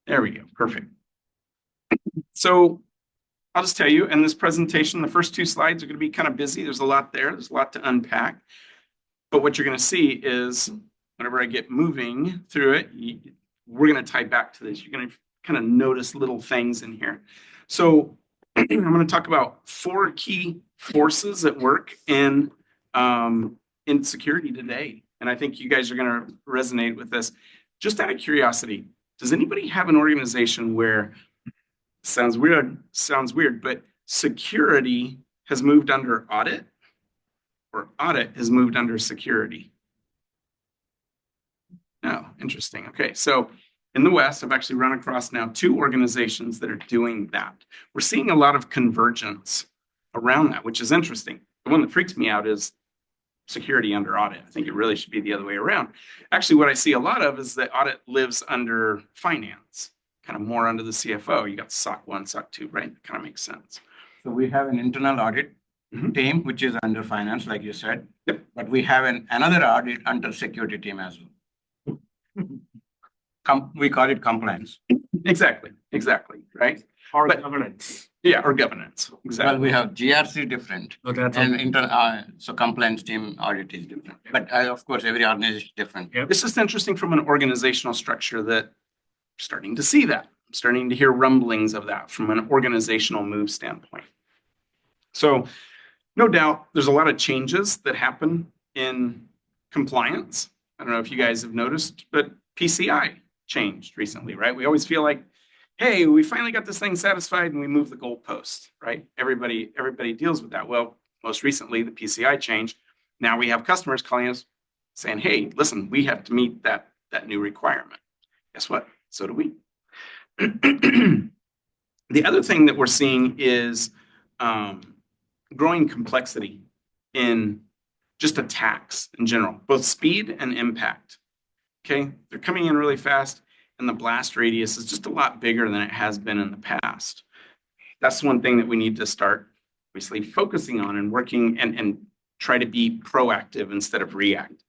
There we go. Perfect. So I'll just tell you, in this presentation, the first two slides are going to be kind of busy. There's a lot there. There's a lot to unpack. But what you're going to see is whenever I get moving through it, we're going to tie back to this. You're going to kind of notice little things in here. So I'm going to talk about four key forces at work in security today. And I think you guys are going to resonate with this. Just out of curiosity, does anybody have an organization where, sounds weird, but security has moved under audit or audit has moved under security? No, interesting. Okay, so in the West, I've actually run across now two organizations that are doing that. We're seeing a lot of convergence around that, which is interesting. The one that freaks me out is security under audit. I think it really should be the other way around. Actually, what I see a lot of is that audit lives under finance, kind of more under the CFO. You got SOC 1, SOC 2, right? That kind of makes sense. So we have an internal audit team, which is under finance, like you said. Yep. But we have another audit under security team as well. We call it compliance. Exactly, right? Or governance. Yeah, or governance. Exactly. Well, we have GRC different, and so compliance team audit is different. But of course, every organization is different. Yep. It's just interesting from an organizational structure that I'm starting to see that. I'm starting to hear rumblings of that from an organizational move standpoint. So no doubt there's a lot of changes that happen in compliance. I don't know if you guys have noticed, but PCI changed recently, right? We always feel like, hey, we finally got this thing satisfied and we move the goalpost, right? Everybody deals with that. Well, most recently the PCI changed. Now we have customers calling us saying, hey, listen, we have to meet that new requirement. Guess what? So do we. The other thing that we're seeing is growing complexity in just attacks in general, both speed and impact. Okay, they're coming in really fast, and the blast radius is just a lot bigger than it has been in the past. That's one thing that we need to start obviously focusing on and working and try to be proactive instead of reactive.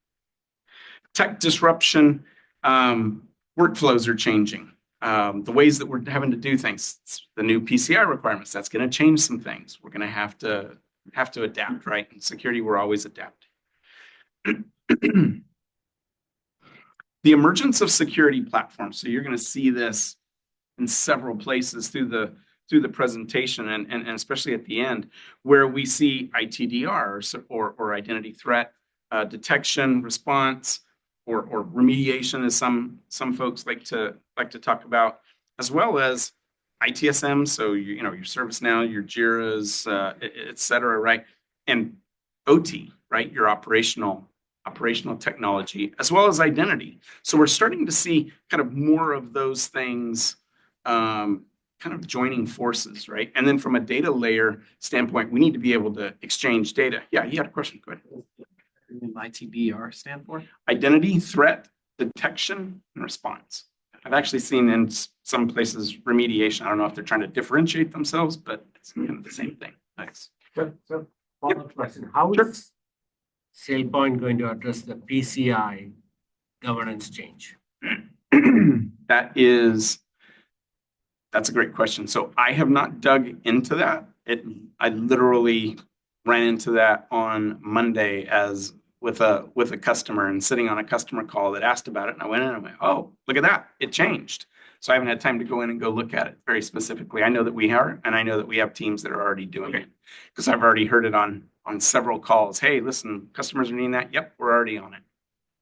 Tech disruption, workflows are changing. The ways that we're having to do things, the new PCI requirements, that's going to change some things. We're going to have to adapt, right? In security, we're always adapting. The emergence of security platforms. So you're going to see this in several places through the presentation and especially at the end, where we see ITDR or identity threat detection, response, or remediation, as some folks like to talk about, as well as ITSM. So your ServiceNow, your Jira's, et cetera, right? And OT, right? Your operational technology, as well as identity. So we're starting to see kind of more of those things kind of joining forces, right? And then from a data layer standpoint, we need to be able to exchange data. Yeah, you had a question. Go ahead. ITDR stand for? Identity, threat, detection, and response. I've actually seen in some places remediation. I don't know if they're trying to differentiate themselves, but it's kind of the same thing. Nice. So follow-up question. How is SailPoint going to address the PCI governance change? That's a great question. So I have not dug into that. I literally ran into that on Monday with a customer and sitting on a customer call that asked about it. And I went in and went, oh, look at that. It changed. So I haven't had time to go in and go look at it very specifically. I know that we are, and I know that we have teams that are already doing it because I've already heard it on several calls. Hey, listen, customers are needing that. Yep, we're already on it.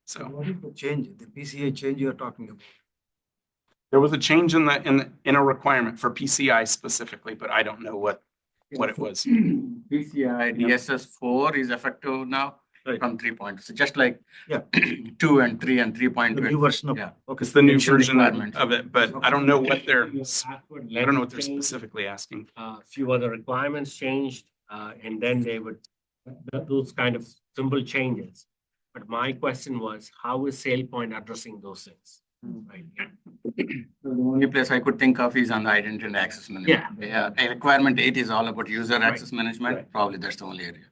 So what is the change? The PCI change you're talking about? There was a change in a requirement for PCI specifically, but I don't know what it was. PCI DSS4 is effective now from 3.0. So just like 2 and 3 and 3.2. The new version of okay. It's the new version of it, but I don't know what they're specifically asking. A few other requirements changed, and then they would those kind of simple changes. But my question was, how is SailPoint addressing those things? Right. The only place I could think of is on the identity and access management. Yeah. Requirement 8 is all about user access management. Right. Probably that's the only area.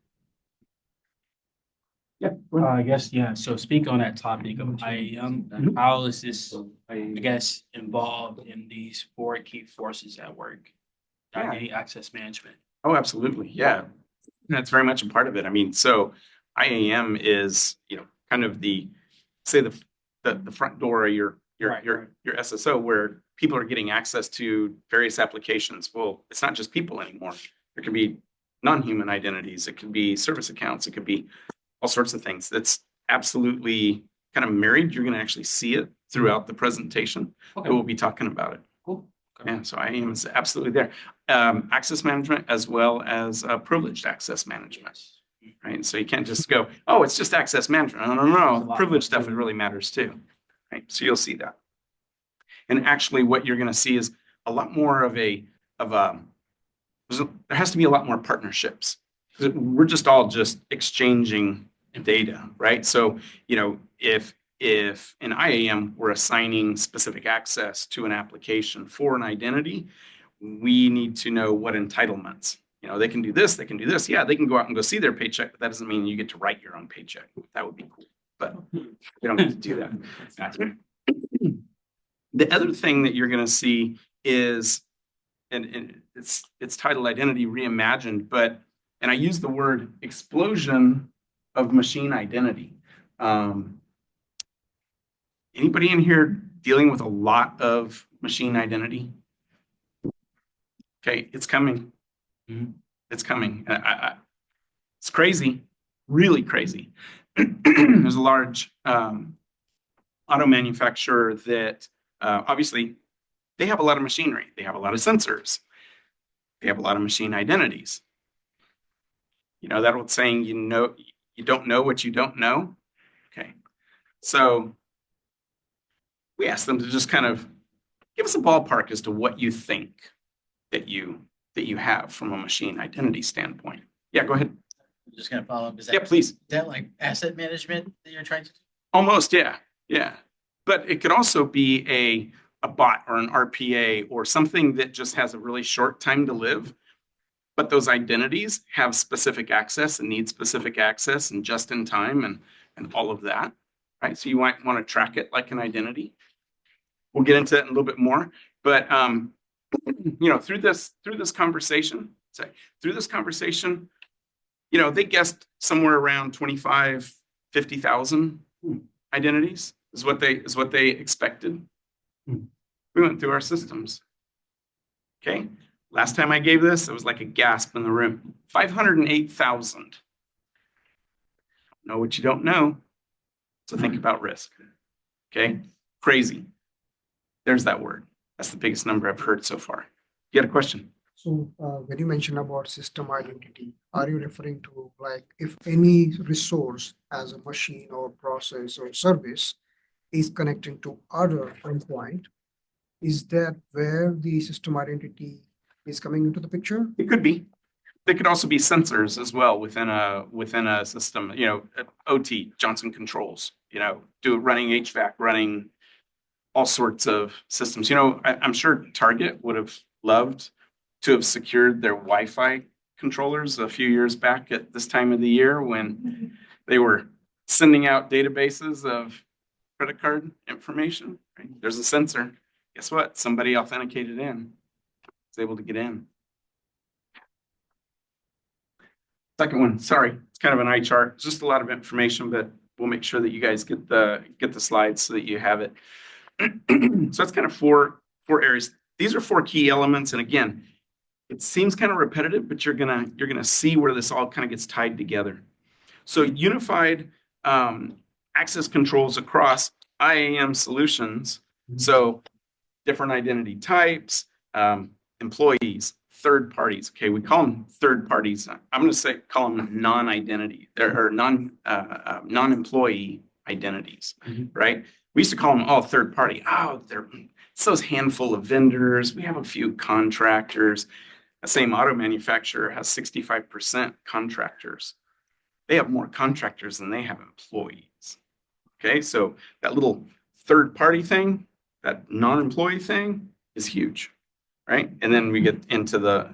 Yeah. I guess, yeah, so speak on that topic of IAM, how is this, I guess, involved in these four key forces at work? Yeah. Identity access management. Oh, absolutely. Yeah. That's very much a part of it. I mean, so IAM is, kind of say the front door of Right, right. your SSO where people are getting access to various applications. Well, it's not just people anymore. There could be non-human identities. It could be service accounts. It could be all sorts of things. That's absolutely kind of married. You're going to actually see it throughout the presentation. Okay. We'll be talking about it. Cool. Okay. Yeah, so IAM is absolutely there. Access management as well as privileged access management, right? So you can't just go, oh, it's just access management. No, no, There's a no. lot Privilege more stuff to it. really matters too, right? So you'll see that. And actually what you're going to see is a lot more of there has to be a lot more partnerships. We're just all just exchanging data, right? So, if in IAM we're assigning specific access to an application for an identity, we need to know what entitlements. They can do this, they can do this. Yeah, they can go out and go see their paycheck, but that doesn't mean you get to write your own paycheck. That would be cool, but they don't get to do that. The other thing that you're going to see is, and it's titled Identity Reimagined, and I use the word explosion of machine identity. Anybody in here dealing with a lot of machine identity? Okay, it's coming. Mhm. It's coming. It's crazy, really crazy. There's a large auto manufacturer that obviously they have a lot of machinery. They have a lot of sensors. They have a lot of machine identities. That old saying, you don't know what you don't know. Okay. So we asked them to just kind of give us a ballpark as to what you think that you have from a machine identity standpoint. Yeah, go ahead. Just gonna follow up. Yeah, please. Is that like asset management that you're trying to do? Almost, yeah. Yeah. But it could also be a bot or an RPA or something that just has a really short time to live. But those identities have specific access and need specific access and just in time and all of that, right? So you might want to track it like an identity. We'll get into that in a little bit more, but through this conversation, they guessed somewhere around 25, 50,000 identities is what they expected. We went through our systems. Okay. Last time I gave this, it was like a gasp in the room. 508,000. Know what you don't know. So think about risk. Okay. Crazy. There's that word. That's the biggest number I've heard so far. You got a question? So when you mention about system identity, are you referring to like if any resource as a machine or process or service is connecting to other endpoint, is that where the system identity is coming into the picture? It could be. They could also be sensors as well within a system. OT, Johnson Controls. Running HVAC, running all sorts of systems. I'm sure Target would have loved to have secured their Wi-Fi controllers a few years back at this time of the year when they were sending out databases of credit card information. Right? There's a sensor. Guess what? Somebody authenticated in. Was able to get in. Second one, sorry, it's kind of an eye chart. It's just a lot of information, but we'll make sure that you guys get the slides so that you have it. So that's kind of four areas. These are four key elements, and again, it seems kind of repetitive, but you're gonna see where this all kind of gets tied together. So unified access controls across IAM solutions. So different identity types, employees, third parties. Okay, we call them third parties. I'm going to call them non-identity or non-employee identities, right? We used to call them all third party. Oh, it's those handful of vendors. We have a few contractors. The same auto manufacturer has 65% contractors. They have more contractors than they have employees. Okay, so that little third party thing, that non-employee thing is huge, right? And then we get into the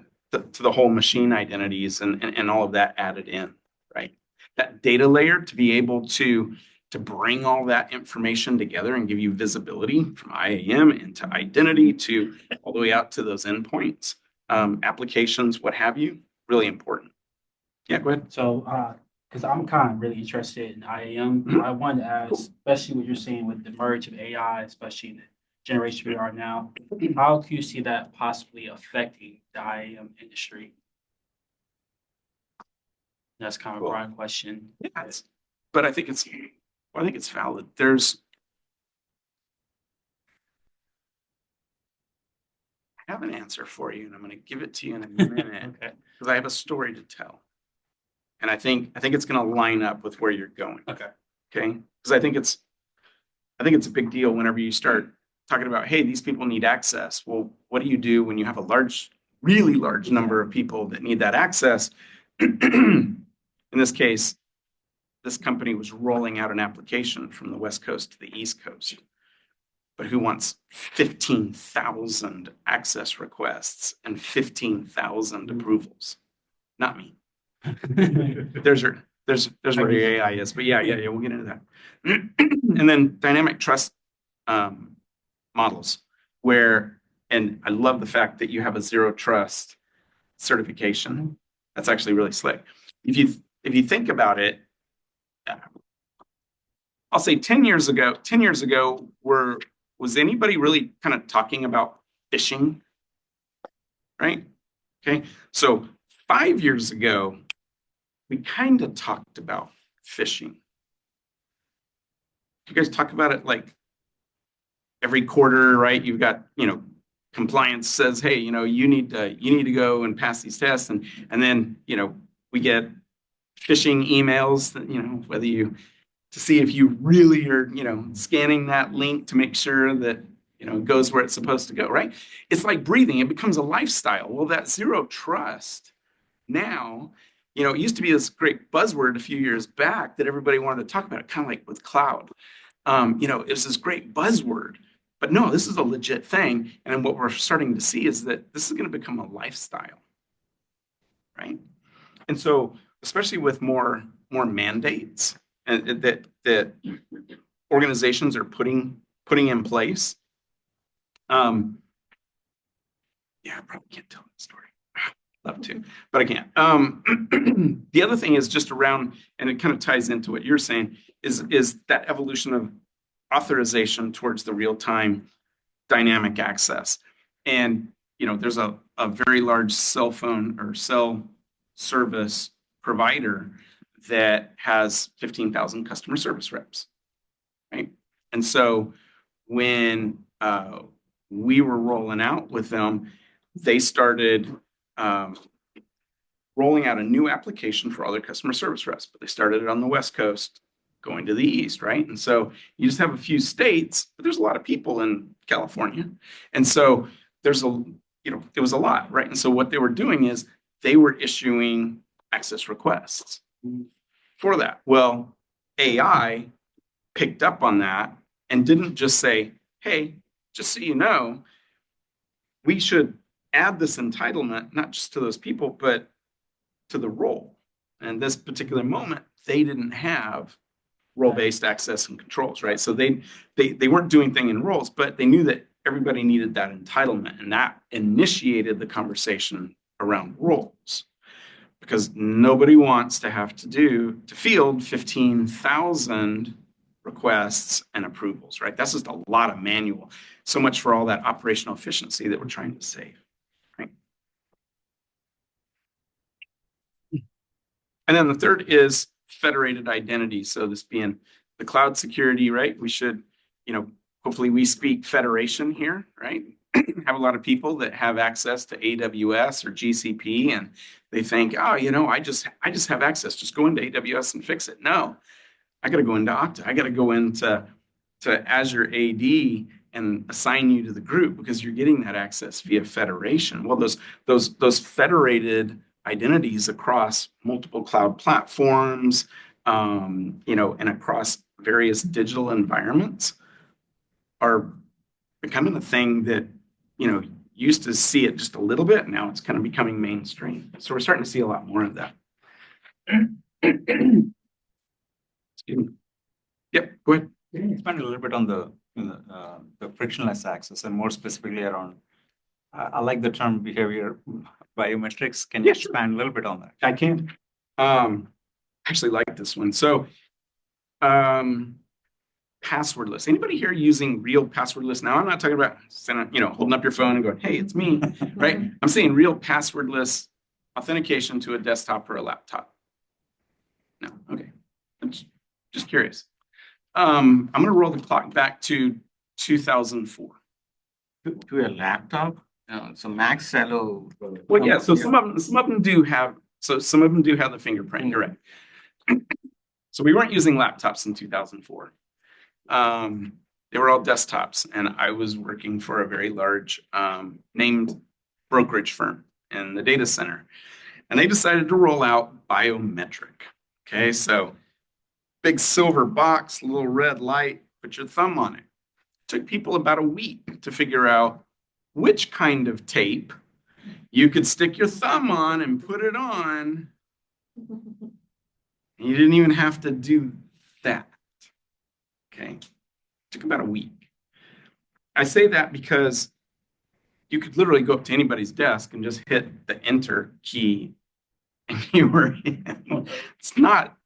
whole machine identities and all of that added in, right? that data layer to be able to bring all that information together and give you visibility from IAM into identity to all the way out to those endpoints, applications, what have you, really important. Yeah, go ahead. So, because I'm kind of really interested in IAM, Mhm. I wanted to ask, especially what you're seeing with the merge of AI, especially in the generation we are now, how do you see that possibly affecting the IAM industry? That's kind of a Well, broad question. Yeah, but I think it's valid. I have an answer for you, and I'm going to give it to you in a minute Okay. because I have a story to tell. And I think it's going to line up with where you're going. Okay. Okay. Because I think it's a big deal whenever you start talking about, hey, these people need access. Well, what do you do when you have a really large number of people that need that access? In this case, this company was rolling out an application from the West Coast to the East Coast. But who wants 15,000 access requests and 15,000 approvals? Not me. There's where your AI is. But yeah, we'll get into that. And then dynamic trust models where, and I love the fact that you have a zero trust certification. That's actually really slick. If you think about it, I'll say 10 years ago, was anybody really kind of talking about phishing? Right? Okay. So 5 years ago, we kind of talked about phishing. You guys talk about it like every quarter, right? You've got, compliance says, hey, you need to go and pass these tests. And then, we get phishing emails that, whether to see if you really are, scanning that link to make sure that, it goes where it's supposed to go, right? It's like breathing. It becomes a lifestyle. Well, that zero trust now, it used to be this great buzzword a few years back that everybody wanted to talk about it, kind of like with cloud. It was this great buzzword, but no, this is a legit thing. And what we're starting to see is that this is going to become a lifestyle, right? And so, especially with more mandates and that organizations are putting in place. Yeah, I probably can't tell the story. Love to, but I can't. The other thing is just around, and it kind of ties into what you're saying, is that evolution of authorization towards the real-time dynamic access. And there's a very large cell phone or cell service provider that has 15,000 customer service reps, right? And so when we were rolling out with them, they started rolling out a new application for all their customer service reps, but they started it on the West Coast going to the East, right? And so you just have a few states, but there's a lot of people in California. And so it was a lot, right? And so what they were doing is they were issuing access requests for that. Well, AI picked up on that and didn't just say, hey, just so you know, we should add this entitlement, not just to those people, but to the role. And this particular moment, they didn't have role-based access and controls, right? So they weren't doing things in roles, but they knew that everybody needed that entitlement, and that initiated the conversation around roles, because nobody wants to have to field 15,000 requests and approvals, right? That's just a lot of manual. So much for all that operational efficiency that we're trying to save, right? And then the third is federated identity. So this being the cloud security, right? We should, hopefully we speak federation here, right? Have a lot of people that have access to AWS or GCP, and they think, oh, I just have access. Just go into AWS and fix it. No, I got to go into Okta. I got to go into Azure AD and assign you to the group because you're getting that access via federation. Well, those federated identities across multiple cloud platforms, and across various digital environments are becoming a thing that, used to see it just a little bit. Now it's kind of becoming mainstream. So we're starting to see a lot more of that. Yep, go ahead. Can you expand a little bit on the frictionless access and more specifically around, I like the term behavior biometrics. Can you Yeah, sure. expand a little bit on that? I can. Actually like this one. So, passwordless. Anybody here using real passwordless? Now, I'm not talking about holding up your phone and going, "Hey, it's me," right? I'm saying real passwordless authentication to a desktop or a laptop. No, okay. I'm just curious. I'm going to roll the clock back to 2004. To a laptop, so Max Cello. Well, yeah. So some of them do have. So some of them do have the fingerprint. You're right. So we weren't using laptops in 2004. They were all desktops, and I was working for a very large named brokerage firm in the data center, and they decided to roll out biometric. Okay, so big silver box, little red light, put your thumb on it. Took people about a week to figure out which kind of tape you could stick your thumb on and put it on. You didn't even have to do that. Okay. Took about a week. I say that because you could literally go up to anybody's desk and just hit the enter key and you were in. It's not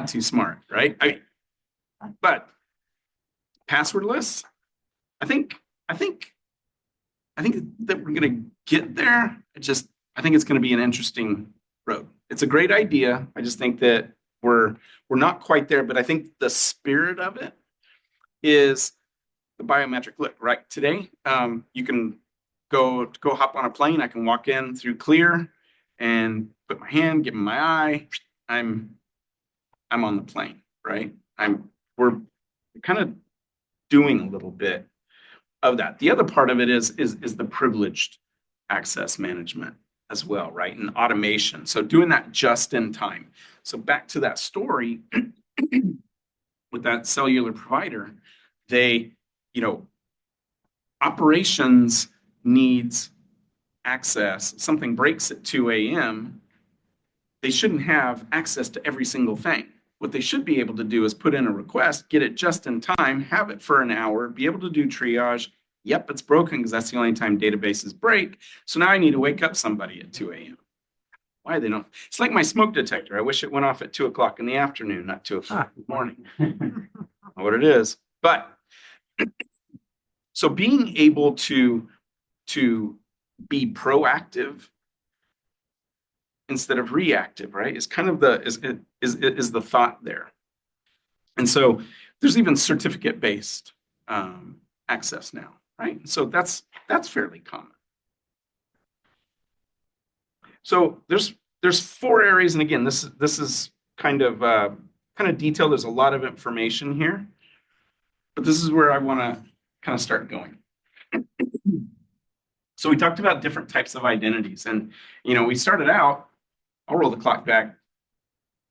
too smart, right? But passwordless, I think that we're gonna get there. I think it's gonna be an interesting road. It's a great idea. I just think that we're not quite there, but I think the spirit of it is the biometric look, right? Today, you can go hop on a plane. I can walk in through Clear and put my hand, give them my eye. I'm on the plane, right? We're kind of doing a little bit of that. The other part of it is the privileged access management as well, right? And automation. So doing that just in time. So back to that story with that cellular provider, they, operations needs access. Something breaks at 2 a.m. They shouldn't have access to every single thing. What they should be able to do is put in a request, get it just in time, have it for an hour, be able to do triage. Yep, it's broken because that's the only time databases break. So now I need to wake up somebody at 2 a.m. Why they don't? It's like my smoke detector. I wish it went off at 2 o'clock in the afternoon, not 2 o'clock in the morning. What it is. But so being able to be proactive instead of reactive, right, is kind of is the thought there. And so there's even certificate-based access now, right? So that's fairly common. So there's 4 areas, and again, this is kind of detailed. There's a lot of information here, but this is where I want to kind of start going. So we talked about different types of identities, and we started out. I'll roll the clock back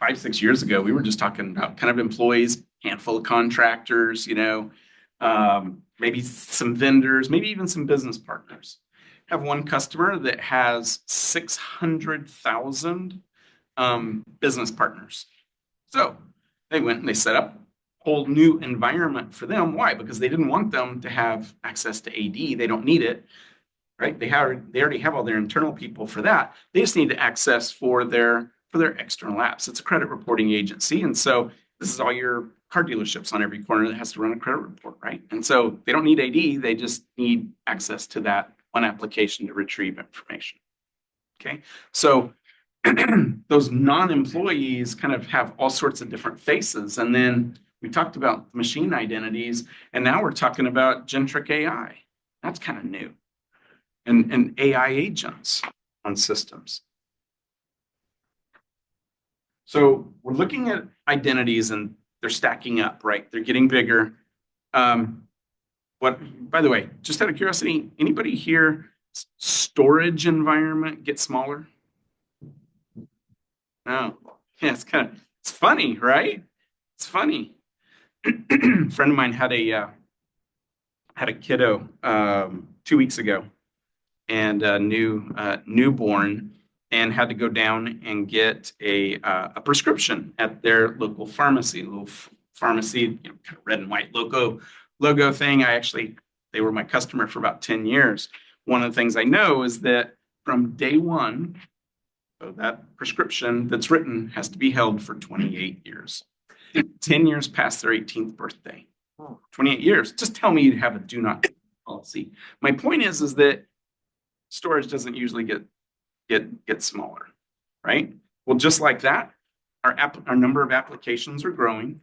5-6 years ago. We were just talking about kind of employees, handful of contractors, maybe some vendors, maybe even some business partners. I have one customer that has 600,000 business partners. So they went and they set up a whole new environment for them. Why? Because they didn't want them to have access to AD. They don't need it, right? They already have all their internal people for that. They just need to access for their external apps. It's a credit reporting agency, and so this is all your car dealerships on every corner that has to run a credit report, right? And so they don't need AD. They just need access to that one application to retrieve information. Okay, so those non-employees kind of have all sorts of different faces, and then we talked about machine identities, and now we're talking about generic AI. That's kind of new, and AI agents on systems. So we're looking at identities, and they're stacking up, right? They're getting bigger. By the way, just out of curiosity, anybody here storage environment get smaller? No. Yeah, it's funny, right? It's funny. A friend of mine had a kiddo 2 weeks ago, and a newborn, and had to go down and get a prescription at their local pharmacy, pharmacy, kind of red and white logo thing. They were my customer for about 10 years. One of the things I know is that from day one, so that prescription that's written has to be held for 28 years. 10 years past their 18th birthday. 28 years. Just tell me you have a do not policy. My point is that storage doesn't usually get smaller, right? Well, just like that, our number of applications are growing.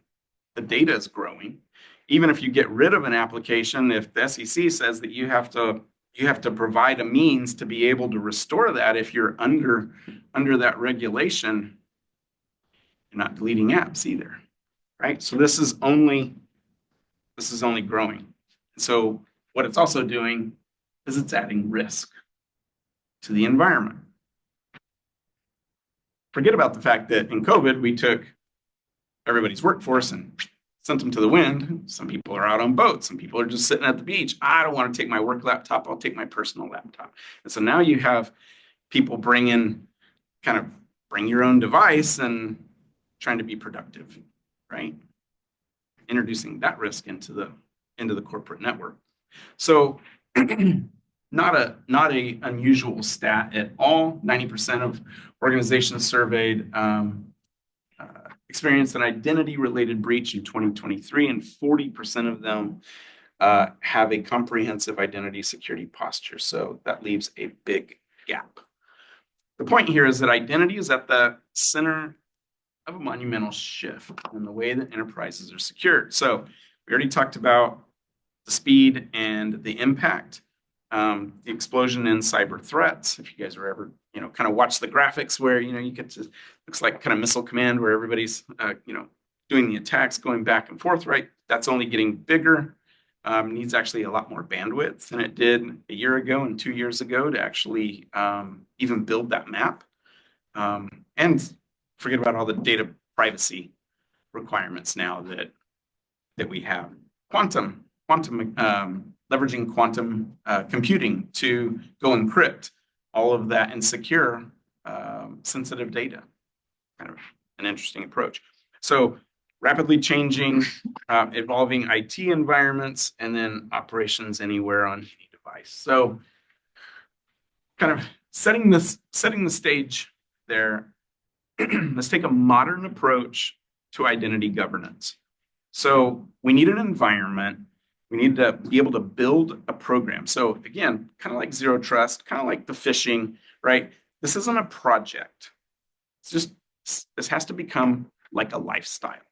The data is growing. Even if you get rid of an application, if the SEC says that you have to provide a means to be able to restore that if you're under that regulation, you're not deleting apps either, right? So this is only growing. So what it's also doing is it's adding risk to the environment. Forget about the fact that in COVID, we took everybody's workforce and sent them to the wind. Some people are out on boats. Some people are just sitting at the beach. I don't want to take my work laptop. I'll take my personal laptop. And so now you have people bring your own device and trying to be productive, right? Introducing that risk into the corporate network. So not a unusual stat at all. 90% of organizations surveyed experienced an identity-related breach in 2023, and 40% of them have a comprehensive identity security posture. So that leaves a big gap. The point here is that identity is at the center of a monumental shift in the way that enterprises are secured. So we already talked about the speed and the impact, the explosion in cyber threats. If you guys are ever, kind of watch the graphics where, you get to, looks like kind of missile command where everybody's, doing the attacks going back and forth, right? That's only getting bigger. Needs actually a lot more bandwidth than it did a year ago and 2 years ago to actually even build that map. And forget about all the data privacy requirements now that we have. Quantum leveraging quantum computing to go encrypt all of that and secure sensitive data. Kind of an interesting approach. So rapidly changing, evolving IT environments, and then operations anywhere on any device. So kind of setting the stage there, let's take a modern approach to identity governance. So we need an environment. We need to be able to build a program. So again, kind of like zero trust, kind of like the phishing, right? This isn't a project. This has to become like a lifestyle,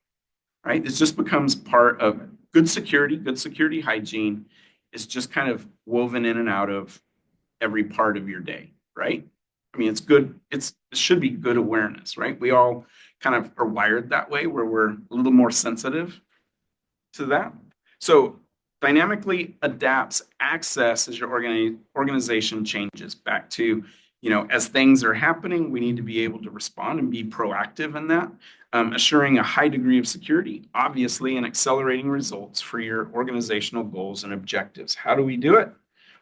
right? This just becomes part of good security hygiene is just kind of woven in and out of every part of your day, right? I mean, it's good. It should be good awareness, right? We all kind of are wired that way where we're a little more sensitive to that. So dynamically adapts access as your organization changes back to, as things are happening, we need to be able to respond and be proactive in that, assuring a high degree of security, obviously, and accelerating results for your organizational goals and objectives. How do we do it?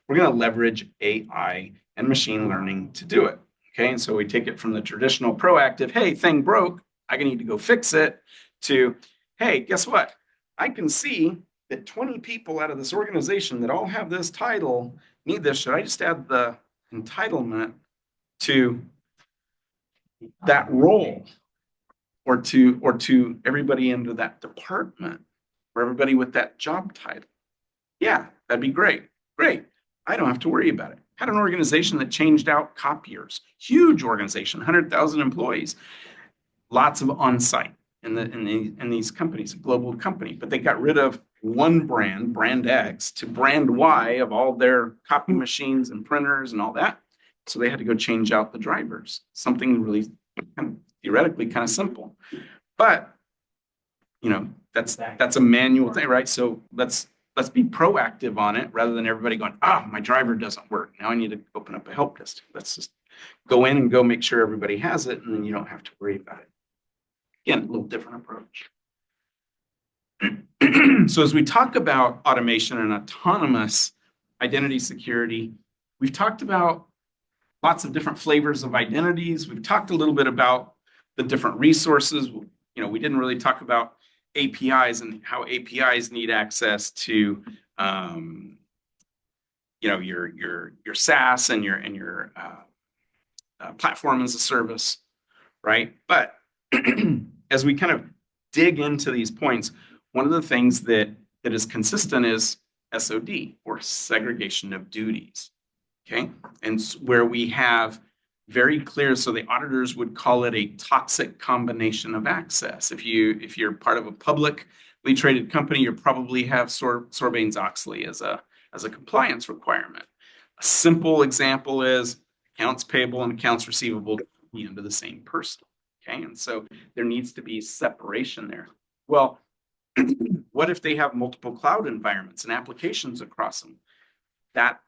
We're going to leverage AI and machine learning to do it. Okay, and so we take it from the traditional proactive, hey, thing broke, I need to go fix it, to, hey, guess what? I can see that 20 people out of this organization that all have this title need this. Should I just add the entitlement to that role or to everybody into that department or everybody with that job title? Yeah, that'd be great. Great. I don't have to worry about it. Had an organization that changed out copiers, huge organization, 100,000 employees, lots of on-site in these companies, a global company, but they got rid of one brand X, to brand Y of all their copy machines and printers and all that. So they had to go change out the drivers, something really theoretically kind of simple. But, that's a manual thing, right? So let's be proactive on it rather than everybody going, my driver doesn't work. Now I need to open up a help desk. Let's just go in and go make sure everybody has it, and then you don't have to worry about it. Again, a little different approach. So as we talk about automation and autonomous identity security, we've talked about lots of different flavors of identities. We've talked a little bit about the different resources. You know, we didn't really talk about APIs and how APIs need access to, you know, your SaaS and your platform as a service, right? But as we kind of dig into these points, one of the things that is consistent is SOD, or segregation of duties. Okay, and where we have very clear, so the auditors would call it a toxic combination of access. If you're part of a publicly traded company, you probably have Sarbanes-Oxley as a compliance requirement. A simple example is accounts payable and accounts receivable be under the same person. Okay, and so there needs to be separation there. Well, what if they have multiple cloud environments and applications across them? That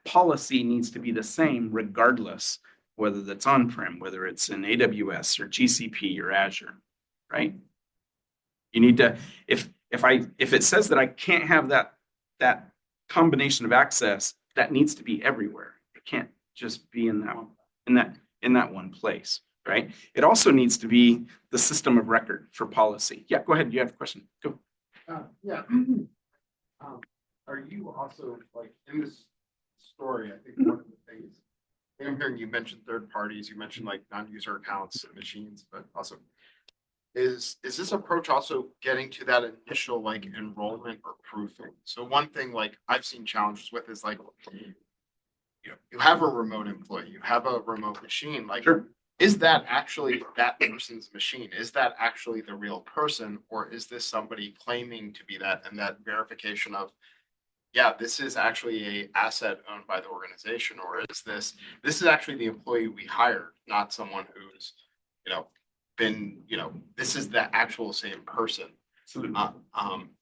policy needs to be the same regardless whether that's on-prem, whether it's in AWS or GCP or Azure, right? You need to, if it says that I can't have that combination of access, that needs to be everywhere. It can't just be in that one place, right? It also needs to be the system of record for policy. Yeah, go ahead. You have a question. Go. Yeah. Are you also like in this story? I think one of the things I'm hearing you mentioned third parties, you mentioned like non-user accounts and machines, but also is this approach also getting to that initial like enrollment or proofing? So one thing like I've seen challenges with is like, you know, you have a remote employee, you have a remote machine, like Sure. Is that actually that person's machine? Is that actually the real person, or is this somebody claiming to be that, and that verification of, yeah, this is actually a asset owned by the organization, or is this is actually the employee we hired, not someone who's, you know, been, you know, this is the actual same person. Absolutely.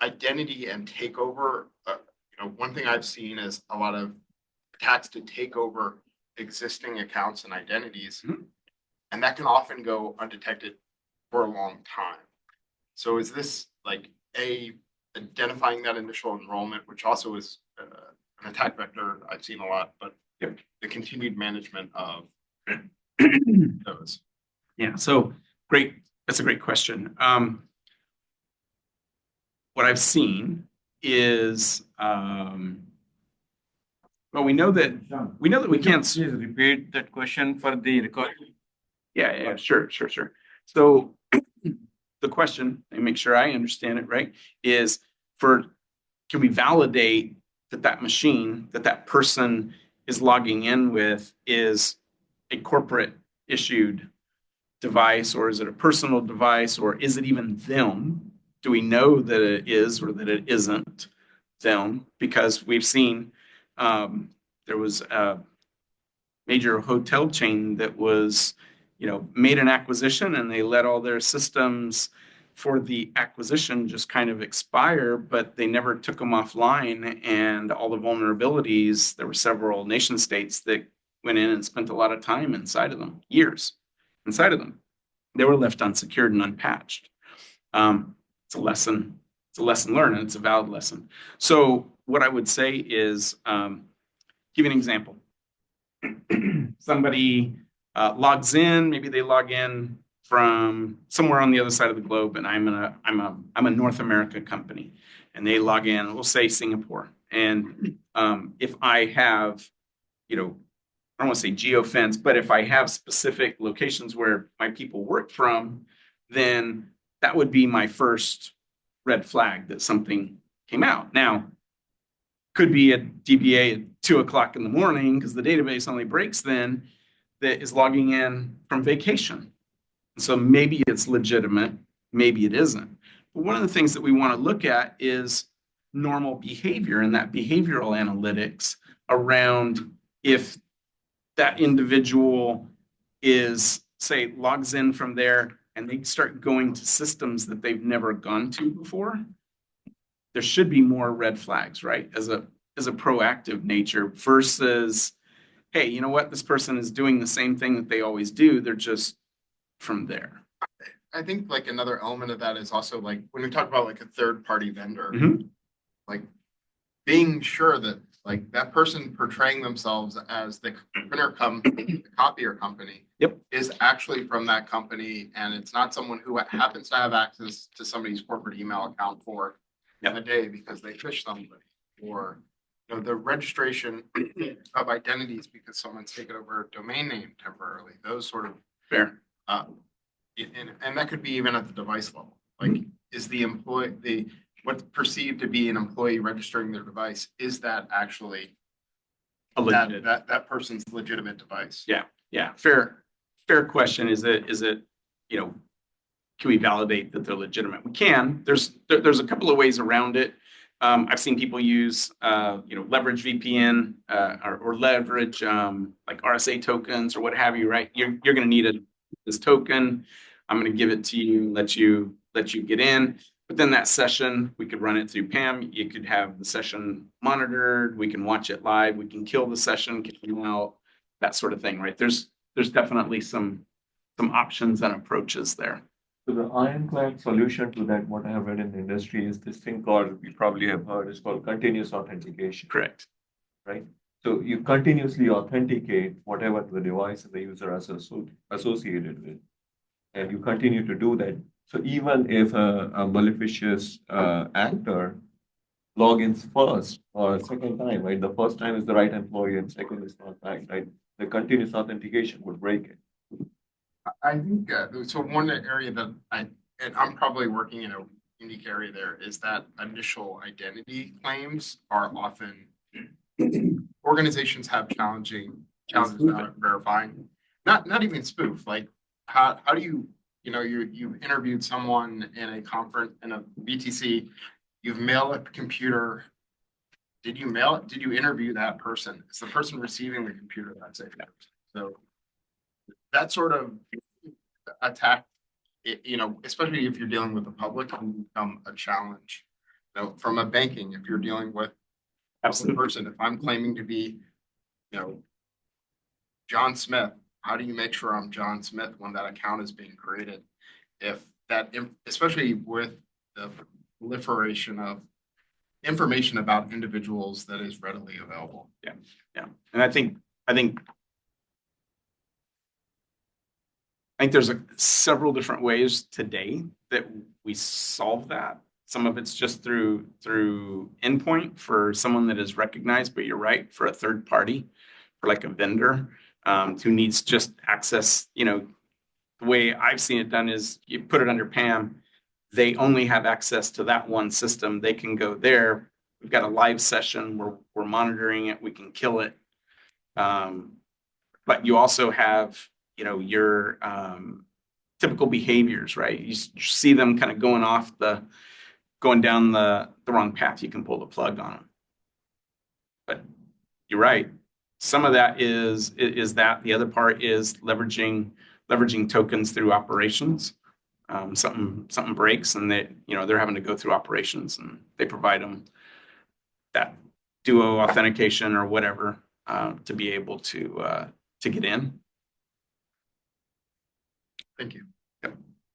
Identity and takeover. You know, one thing I've seen is a lot of attacks to take over existing accounts and identities, and that can often go undetected for a long time. So is this like identifying that initial enrollment, which also is an attack vector I've seen a lot, but the continued management of those? Yeah, so great. That's a great question. What I've seen is, well, we know that we can't. Please repeat that question for the record. Yeah, sure. So the question, and make sure I understand it right, is can we validate that machine, that person is logging in with is a corporate issued device, or is it a personal device, or is it even them? Do we know that it is or that it isn't them? Because we've seen there was a major hotel chain that was, made an acquisition, and they let all their systems for the acquisition just kind of expire, but they never took them offline. And all the vulnerabilities, there were several nation states that went in and spent a lot of time inside of them, years inside of them. They were left unsecured and unpatched. It's a lesson learned, and it's a valid lesson. So what I would say is, give you an example. Somebody logs in, maybe they log in from somewhere on the other side of the globe, and I'm a North America company, and they log in, we'll say Singapore. And if I have, I don't want to say geofence, but if I have specific locations where my people work from, then that would be my first red flag that something came out. Now, could be a DBA at 2:00 in the morning because the database only breaks then, that is logging in from vacation. So maybe it's legitimate, maybe it isn't. But one of the things that we want to look at is normal behavior, and that behavioral analytics around if that individual is, say, logs in from there and they start going to systems that they've never gone to before, there should be more red flags, right? As a proactive nature versus, hey, you know what? This person is doing the same thing that they always do. They're just from there. I think like another element of that is also like when we talk about like a third party vendor, like being sure that Like that person portraying themselves as the copier company. Yep. Is actually from that company, and it's not someone who happens to have access to somebody's corporate email account for a day because they phish somebody, or the registration of identities because someone's taken over a domain name temporarily. Those sort of Fair. And that could be even at the device level. Like, is the what's perceived to be an employee registering their device, is that actually that person's legitimate device? Yeah. Fair question. Is it, can we validate that they're legitimate? We can. There's a couple of ways around it. I've seen people use, leverage VPN, or leverage, like RSA tokens or what have you, right? You're going to need this token. I'm going to give it to you, let you get in. But then that session, we could run it through PAM. You could have the session monitored. We can watch it live. We can kill the session, kick you out, that sort of thing, right? There's definitely some options and approaches there. So the ironclad solution to that, what I have read in the industry, is this thing called, we probably have heard, is called continuous authentication. Correct. Right? So you continuously authenticate whatever the device and the user are associated with. And you continue to do that. So even if a malicious actor logins first or second time, right? The first time is the right employee and second is not right? The continuous authentication would break it. I think so. One area that I'm probably working in a unique area there is that initial identity claims are often organizations have challenges about verifying. Not even spoof. Like how do you you've interviewed someone in a conference in a BTC, you've mailed a computer. Did you mail it? Did you interview that person? Is the person receiving the computer that's it? So that sort of attack, especially if you're dealing with the public, can become a challenge. From a banking, if you're dealing with a person, if I'm claiming to be, John Smith, how do you make sure I'm John Smith when that account is being created? If that, especially with the proliferation of information about individuals that is readily available. Yeah. And I think there's several different ways today that we solve that. Some of it's just through endpoint for someone that is recognized, but you're right, for a third party, for like a vendor who needs just access. The way I've seen it done is you put it under PAM. They only have access to that one system. They can go there. We've got a live session where we're monitoring it. We can kill it. But you also have your typical behaviors, right? You see them kind of going down the wrong path. You can pull the plug on them. But you're right. Some of that is that. The other part is leveraging tokens through operations. Something breaks and they're having to go through operations and they provide them that duo authentication or whatever to be able to get in. Thank you.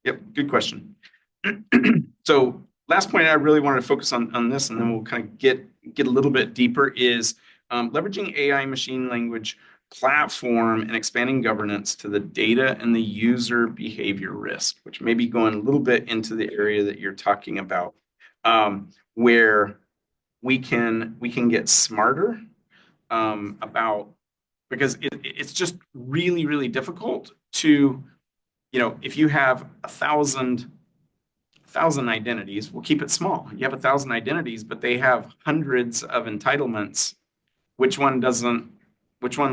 Yep. Good question. So last point I really wanted to focus on this, and then we'll kind of get a little bit deeper, is leveraging AI machine language platform and expanding governance to the data and the user behavior risk, which may be going a little bit into the area that you're talking about, where we can get smarter about, because it's just really, really difficult to, if you have 1,000 identities, we'll keep it small. You have 1,000 identities, but they have hundreds of entitlements. Which one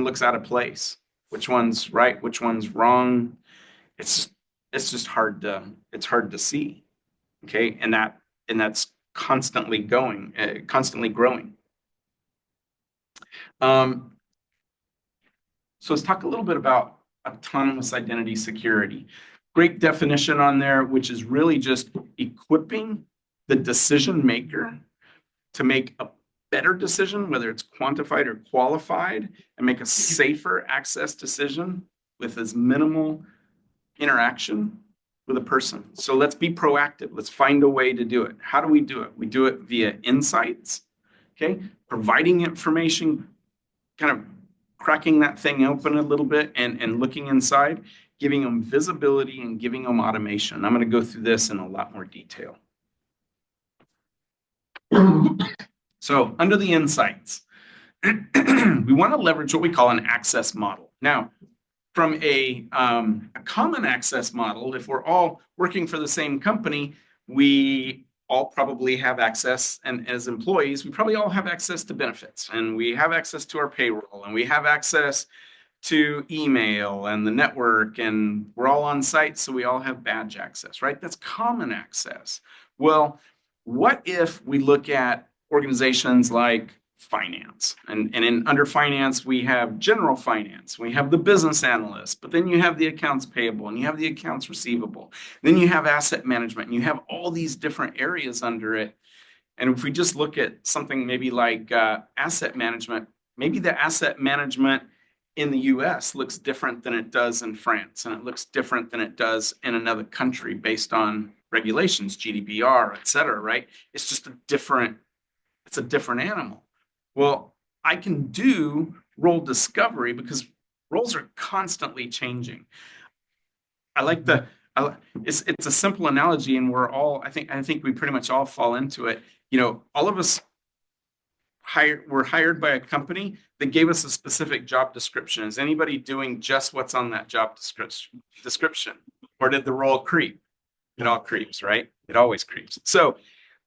looks out of place? Which one's right? Which one's wrong? It's just hard to see. Okay. And that's constantly growing. So let's talk a little bit about autonomous identity security. Great definition on there, which is really just equipping the decision maker to make a better decision, whether it's quantified or qualified, and make a safer access decision with as minimal interaction with a person. So let's be proactive. Let's find a way to do it. How do we do it? We do it via insights. Okay, providing information, kind of cracking that thing open a little bit and looking inside, giving them visibility and giving them automation. I'm going to go through this in a lot more detail. So under the insights, we want to leverage what we call an access model. Now, from a common access model, if we're all working for the same company, we all probably have access, and as employees, we probably all have access to benefits, and we have access to our payroll, and we have access to email and the network, and we're all on site, so we all have badge access, right? That's common access. Well, what if we look at organizations like finance, and under finance, we have general finance, we have the business analyst, but then you have the accounts payable and you have the accounts receivable. Then you have asset management and you have all these different areas under it. And if we just look at something maybe like asset management, maybe the asset management in the US looks different than it does in France, and it looks different than it does in another country based on regulations, GDPR, et cetera, right? It's just it's a different animal. Well, I can do role discovery because roles are constantly changing. It's a simple analogy, and I think we pretty much all fall into it. You know, all of us were hired by a company that gave us a specific job description. Is anybody doing just what's on that job description? Or did the role creep? It all creeps, right? It always creeps. So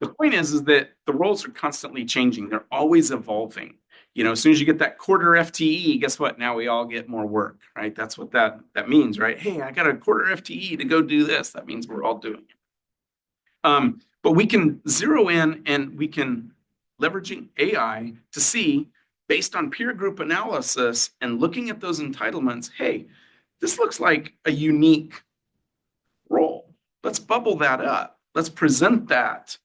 the point is that the roles are constantly changing. They're always evolving. You know, as soon as you get that quarter FTE, guess what? Now we all get more work, right? That's what that means, right? Hey, I got a quarter FTE to go do this. That means we're all doing it. But we can zero in and we can leveraging AI to see, based on peer group analysis and looking at those entitlements, hey, this looks like a unique role. Let's bubble that up. Let's present that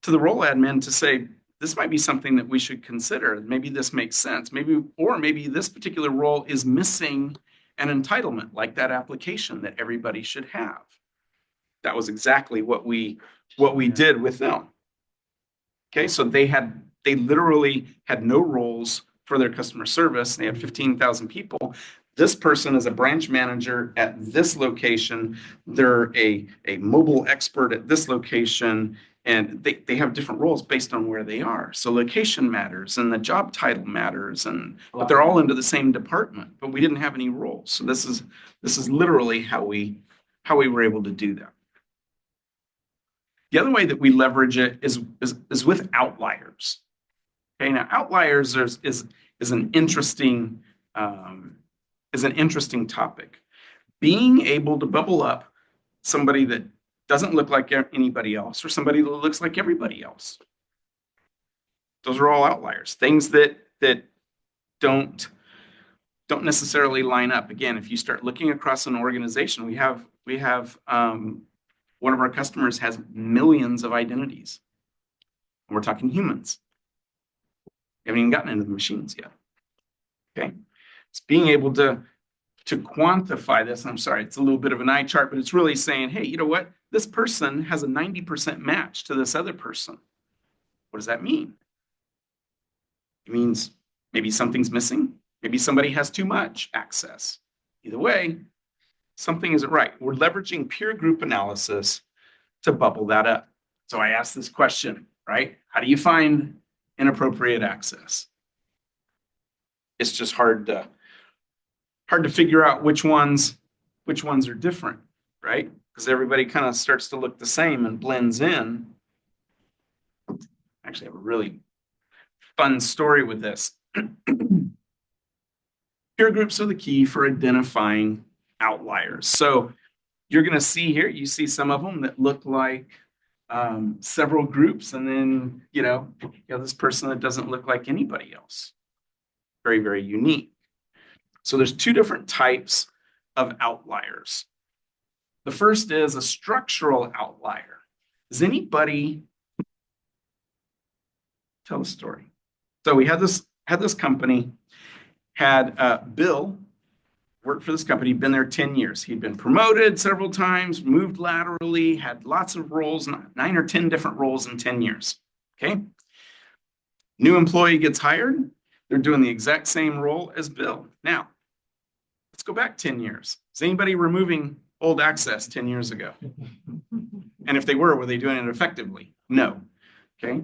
to the role admin to say, this might be something that we should consider. Maybe this makes sense. Maybe this particular role is missing an entitlement, like that application that everybody should have. That was exactly what we did with them. Okay, so they literally had no roles for their customer service. They had 15,000 people. This person is a branch manager at this location. They're a mobile expert at this location. And they have different roles based on where they are. So location matters and the job title matters, but they're all into the same department, but we didn't have any roles. So this is literally how we were able to do that. The other way that we leverage it is with outliers. Okay, now outliers is an interesting topic. Being able to bubble up somebody that doesn't look like anybody else, or somebody that looks like everybody else. Those are all outliers, things that don't necessarily line up. Again, if you start looking across an organization, we have one of our customers has millions of identities. And we're talking humans. We haven't even gotten into the machines yet. Okay, it's being able to quantify this. I'm sorry, it's a little bit of an eye chart, but it's really saying, hey, you know what? This person has a 90% match to this other person. What does that mean? It means maybe something's missing. Maybe somebody has too much access. Either way, something isn't right. We're leveraging peer group analysis to bubble that up. So I asked this question, right? How do you find inappropriate access? It's just hard to figure out which ones are different, right? Because everybody kind of starts to look the same and blends in. Actually, I have a really fun story with this. Peer groups are the key for identifying outliers. So you're going to see here, you see some of them that look like several groups, and then you know this person that doesn't look like anybody else. Very, very unique. So there's two different types of outliers. The first is a structural outlier. Does anybody tell a story? So we had this company, had Bill worked for this company, been there 10 years. He'd been promoted several times, moved laterally, had lots of roles, 9 or 10 different roles in 10 years. Okay. New employee gets hired, they're doing the exact same role as Bill. Now, let's go back 10 years. Is anybody removing old access 10 years ago? And if they were they doing it effectively? No. Okay.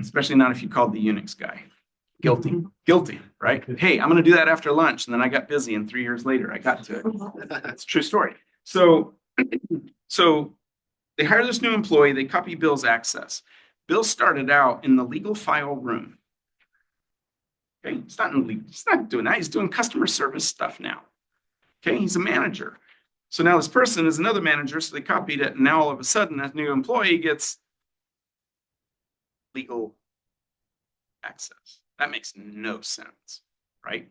Especially not if you called the Unix guy. Guilty, right? Hey, I'm going to do that after lunch. And then I got busy and 3 years later I got to it. That's a true story. So they hire this new employee, they copy Bill's access. Bill started out in the legal file room. Okay, he's not doing that. He's doing customer service stuff now. Okay, he's a manager. So now this person is another manager, so they copied it, and now all of a sudden that new employee gets legal access. That makes no sense, right?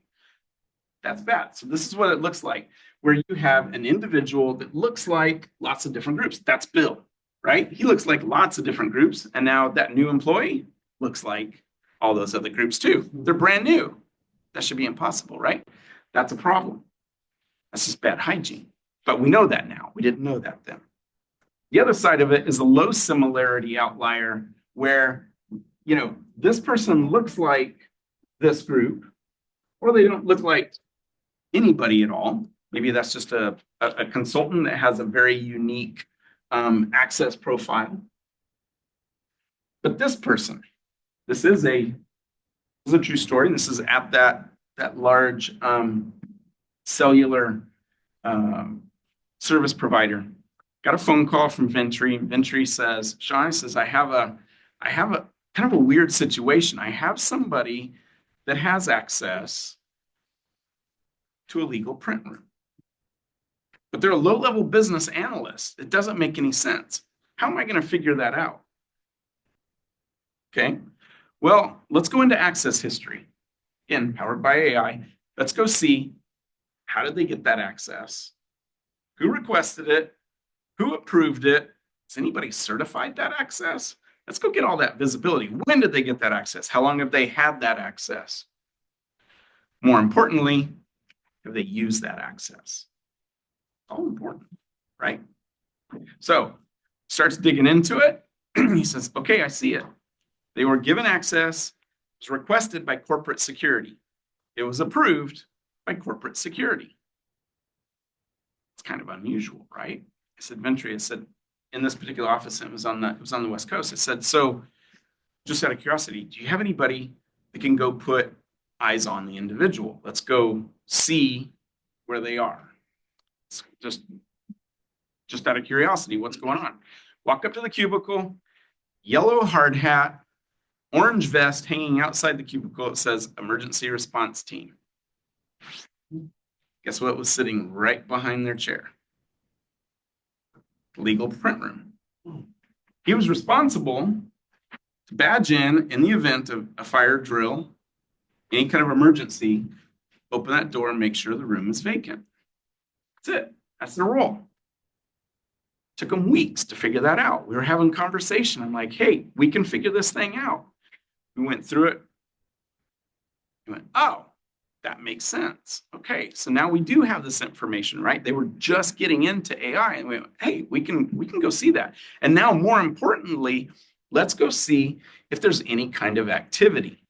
That's bad. So this is what it looks like, where you have an individual that looks like lots of different groups. That's Bill, right? He looks like lots of different groups, and now that new employee looks like all those other groups too. They're brand new. That should be impossible, right? That's a problem. That's just bad hygiene. But we know that now. We didn't know that then. The other side of it is a low similarity outlier where, this person looks like this group, or they don't look like anybody at all. Maybe that's just a consultant that has a very unique access profile. But this person, this is a true story. This is at that large cellular service provider. Got a phone call from Ventry. Ventry says, Sean says, I have a kind of a weird situation. I have somebody that has access to a legal print room, but they're a low-level business analyst. It doesn't make any sense. How am I going to figure that out? Okay. Well, let's go into access history. Again, powered by AI. Let's go see, how did they get that access? Who requested it? Who approved it? Has anybody certified that access? Let's go get all that visibility. When did they get that access? How long have they had that access? More importantly, have they used that access? All important, right? So starts digging into it. He says, okay, I see it. They were given access. It was requested by corporate security. It was approved by corporate security. It's kind of unusual, right? I said, Ventry, I said, in this particular office, it was on the West Coast. I said, so just out of curiosity, do you have anybody that can go put eyes on the individual? Let's go see where they are. It's just out of curiosity, what's going on? Walk up to the cubicle, yellow hard hat, orange vest hanging outside the cubicle. It says emergency response team. Guess what was sitting right behind their chair? Legal print room. He was responsible to badge in the event of a fire drill, any kind of emergency, open that door and make sure the room is vacant. That's it. That's their role. Took them weeks to figure that out. We were having conversation. I'm like, hey, we can figure this thing out. We went through it. We went, oh, that makes sense. Okay, so now we do have this information, right? They were just getting into AI, and we went, hey, we can go see that. And now, more importantly, let's go see if there's any kind of activity.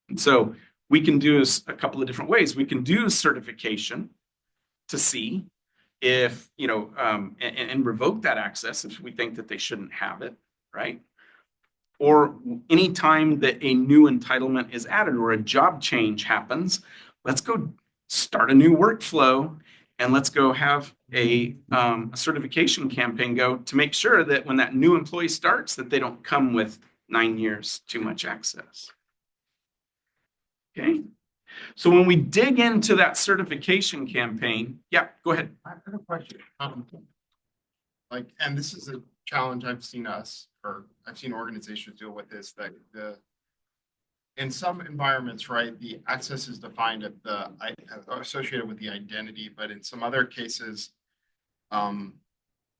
And so we can do a couple of different ways. We can do certification to see if, and revoke that access if we think that they shouldn't have it, right? Or anytime that a new entitlement is added or a job change happens, let's go start a new workflow and let's go have a certification campaign go to make sure that when that new employee starts, that they don't come with 9 years too much access. Okay. So when we dig into that certification campaign, yeah, go ahead. I have a question. And this is a challenge I've seen organizations deal with, is that in some environments, right, the access is defined at associated with the identity, but in some other cases,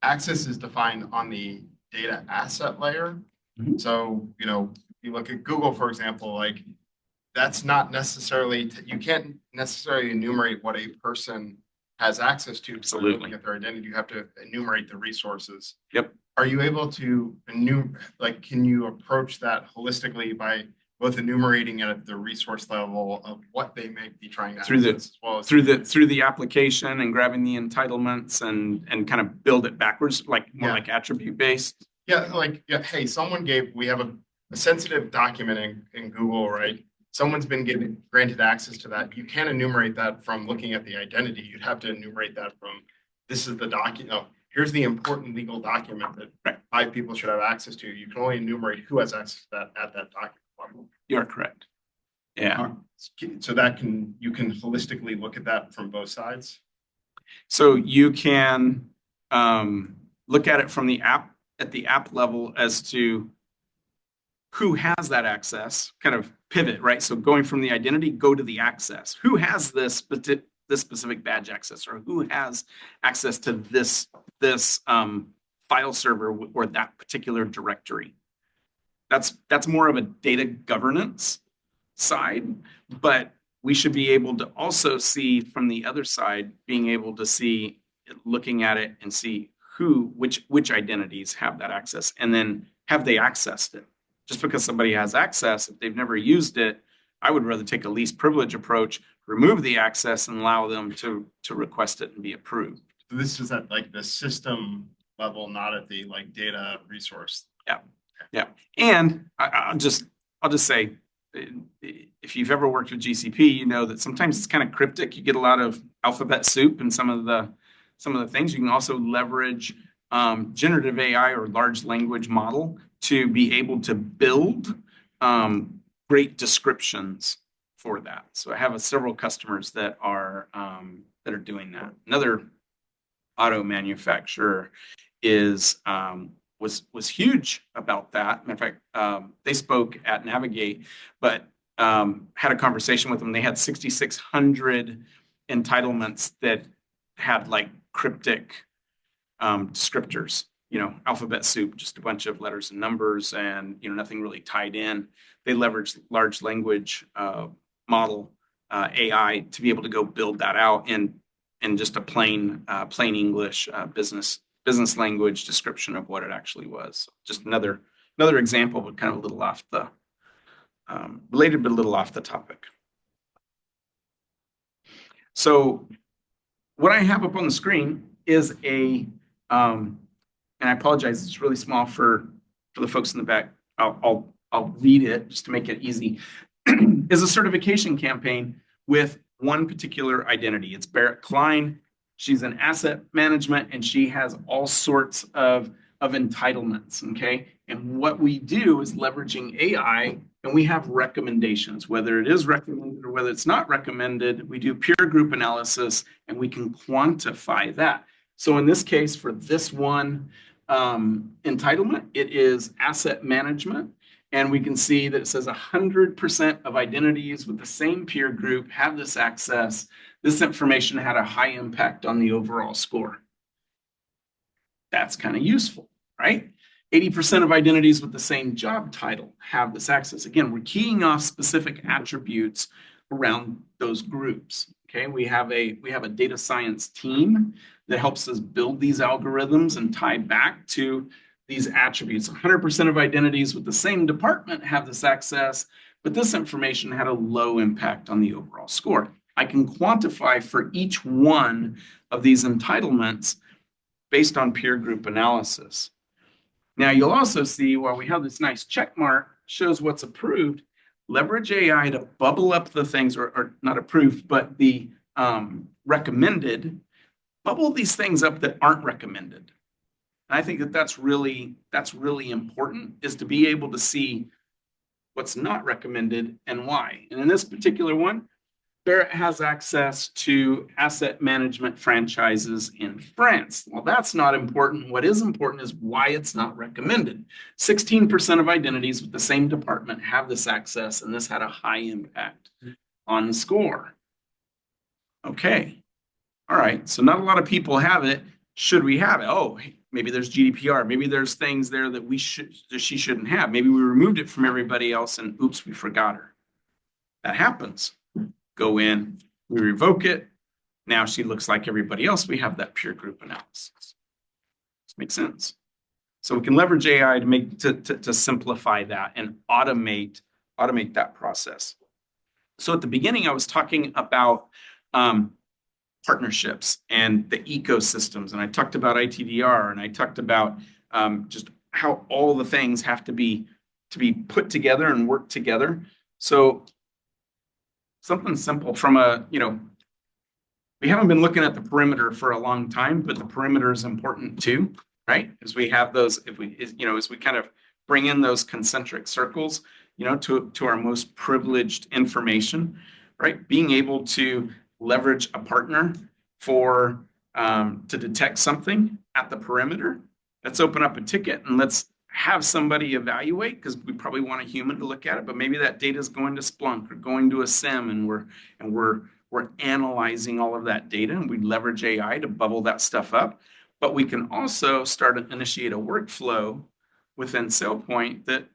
access is defined on the data asset layer. Mhm. So, you look at Google, for example, that's not necessarily, you can't necessarily enumerate what a person has access to. Absolutely. Looking at their identity, you have to enumerate the resources. Yep. are you able to can you approach that holistically by both enumerating it at the resource level of what they may be trying to Through the- access as well as through the application and grabbing the entitlements and kind of build it backwards, like more Yeah. like attribute based. Hey, we have a sensitive document in Google, right? Someone's been granted access to that. You can't enumerate that from looking at the identity. You'd have to enumerate that from, this is the document, here's the important legal document that 5 people should have access to. You can only enumerate who has access to that at that document level. You're correct. Yeah. So you can holistically look at that from both sides. So you can look at it from the app at the app level as to who has that access, kind of pivot, right? So going from the identity, go to the access. Who has this specific badge access, or who has access to this file server or that particular directory? That's more of a data governance side, but we should be able to also see from the other side, being able to see, looking at it and see which identities have that access, and then have they accessed it? Just because somebody has access, if they've never used it, I would rather take a least privilege approach, remove the access and allow them to request it and be approved. So this is at the system level, not at the data resource. Yeah. And I'll just say, if you've ever worked with GCP, you know that sometimes it's kind of cryptic. You get a lot of alphabet soup in some of the things. You can also leverage generative AI or large language model to be able to build great descriptions for that. So I have several customers that are doing that. Another auto manufacturer was huge about that. Matter of fact, they spoke at Navigate, but had a conversation with them. They had 6,600 entitlements that had cryptic descriptors, alphabet soup, just a bunch of letters and numbers, and nothing really tied in. They leveraged large language model AI to be able to go build that out in just a plain English business language description of what it actually was. Just another example, but kind of a little off the related, but a little off the topic. So what I have up on the screen is and I apologize, it's really small for the folks in the back. I'll read it just to make it easy. Is a certification campaign with one particular identity. It's Barrett Klein. She's in asset management, and she has all sorts of entitlements, okay? And what we do is leveraging AI, and we have recommendations, whether it is recommended or whether it's not recommended. We do peer group analysis, and we can quantify that. So in this case, for this one entitlement, it is asset management. And we can see that it says 100% of identities with the same peer group have this access. This information had a high impact on the overall score. That's kind of useful, right? 80% of identities with the same job title have this access. Again, we're keying off specific attributes around those groups. Okay, we have a data science team that helps us build these algorithms and tie back to these attributes. 100% of identities with the same department have this access, but this information had a low impact on the overall score. I can quantify for each one of these entitlements based on peer group analysis. Now you'll also see, while we have this nice check mark, shows what's approved, leverage AI to bubble up the things, or not approved, but the recommended, bubble these things up that aren't recommended. And I think that's really important, is to be able to see what's not recommended and why. And in this particular one, Barrett has access to asset management franchises in France. Well, that's not important. What is important is why it's not recommended. 16% of identities with the same department have this access, and this had a high impact on the score. Okay. All right. So not a lot of people have it. Should we have it? Oh, maybe there's GDPR. Maybe there's things there that she shouldn't have. Maybe we removed it from everybody else and oops, we forgot her. That happens. Go in, we revoke it. Now she looks like everybody else. We have that peer group analysis. This makes sense. So we can leverage AI to make to simplify that and automate that process. So at the beginning, I was talking about partnerships and the ecosystems, and I talked about ITDR, and I talked about just how all the things have to be put together and work together. So something simple from we haven't been looking at the perimeter for a long time, but the perimeter is important too, right? As we have those, as we kind of bring in those concentric circles, to our most privileged information, right? Being able to leverage a partner for to detect something at the perimeter. Let's open up a ticket and let's have somebody evaluate, because we probably want a human to look at it, but maybe that data is going to Splunk or going to a SIM, and we're analyzing all of that data, and we leverage AI to bubble that stuff up. But we can also initiate a workflow within SailPoint that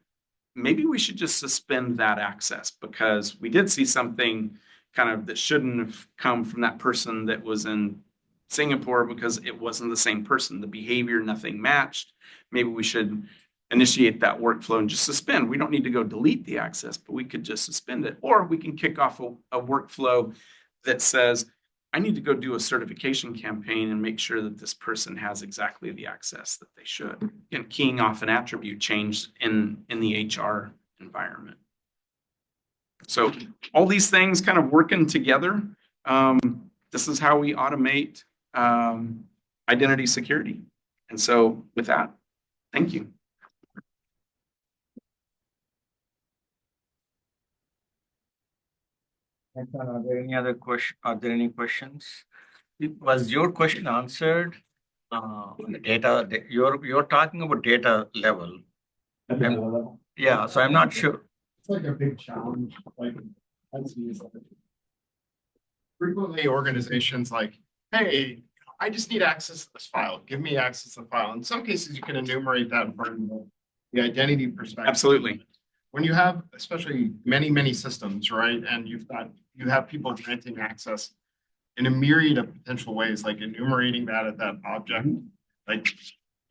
maybe we should just suspend that access, because we did see something kind of that shouldn't have come from that person that was in Singapore, because it wasn't the same person. The behavior, nothing matched. Maybe we should initiate that workflow and just suspend. We don't need to go delete the access, but we could just suspend it. Or we can kick off a workflow that says, I need to go do a certification campaign and make sure that this person has exactly the access that they should. And keying off an attribute change in the HR environment. So all these things kind of working together. This is how we automate identity security. And so with that, thank you. Are there any other questions? Are there any questions? Was your question answered? The data, you're talking about data level. Yeah, so I'm not sure. It's like a big challenge. Like, frequently organizations like, hey, I just need access to this file. Give me access to the file. In some cases, you can enumerate that from the identity perspective. Absolutely. When you have, especially many systems, right? And you have people granting access in a myriad of potential ways, like enumerating that at that object, like,